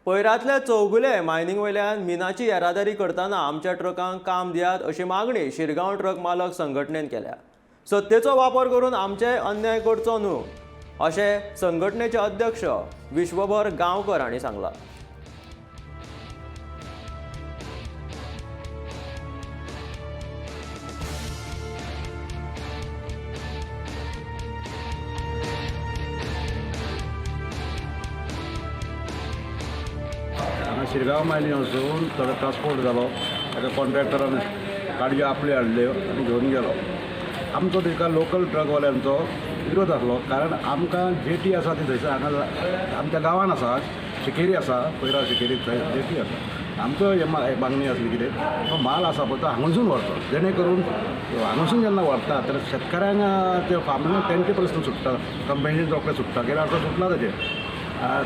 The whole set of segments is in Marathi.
पयरातले चौगुले मायनिंग वयल्यान मिनाची येरादारी करतना आमच्या ट्रकांक काम दियात अशी मागणी शिरगांव ट्रक मालक संघटनेन केल्या। सत्तेचो वापर करून आमचे अन्याय करचो न्हू अशें संघटनेचे अध्यक्ष विश्वभर गांवकर हांणी सांगलां। शिरगांव मायनींग वचून थोडो ट्रान्सपोर्ट जालो, एका कॉन्ट्रॅक्टरान गाडयो आपल्यो हाडल्यो आनी घेवन गेलो। आमचो तेका लोकल ट्रकवाल्यांचो विरोध आसलो, कारण आमकां जेटी आसा ती थंयसर हांगा आमच्या गांवांत आसा, शिकेरी आसा, पयरा शिकेरी थंय जेटी आसा। आमचो मागणी आसली कितें, तो माल आसा पळय तो हांगासून व्हरचो, जेणे करून हांगासून जेन्ना व्हरता तर शेतकाऱ्यांक ते फार्मरांक तेंचे प्रस्न सुट्टा, कंपनीचे रोखडे सुट्टा, गेल्या वर्सा सुटला तेजेर।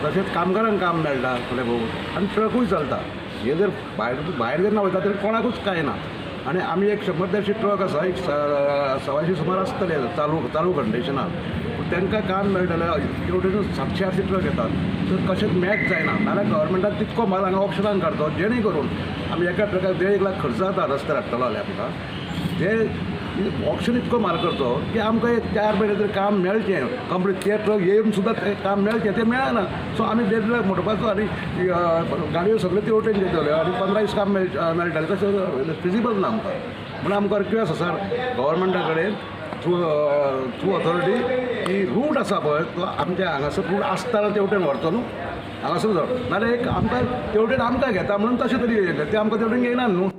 तशेंच कामगारांक काम मेळटा थोडे बहुत आनी ट्रकूय चलता। हे जर भायर जेन्ना वयता तरी कोणाकूच कांय ना। आनी आमी एक 100-150 ट्रक आसा, एक 100 सुमार आसतले चालू कंडिशनान, पूण तांकां काम मेळटलें। एवढे 700-800 ट्रक येतात, तर कशेंच मॅच जायना। नाल्यार गव्हर्मेंटान तितको माल हांगा ऑप्शनान काडचो, जेणे करून आमी एका ट्रकाक 1.5 लाख खर्च जाता रस्त्यार हाडटलो जाल्यार आमकां ते ऑप्शन इतको मार करचो की आमकां एक 4 महिने तरी काम मेळचें। कंप्लीट ते ट्रक येवन सुद्दां ते काम मेळचें तें मेळना। सो आमी 1.5 लाख मोडपाचो आनी गाडयो सगळ्यो तेवटेन घेतल्यो आनी 15 दीस काम मेळटालें, तशें फिजिबल ना आमकां। म्हणून आमकां रिक्वेस्ट आसा गव्हर्मेंटा कडेन थ्रू ऑथॉरिटी की रूट आसा पळय तो आमच्या हांगासर रूट आसतना तेवटेन व्हरचो न्हू, हांगासर जावं नाल्यार एक आमकां तेवटेन आमकां घेता म्हणून तशें तरी ते आमकां तेवटेन घेयनात न्हू।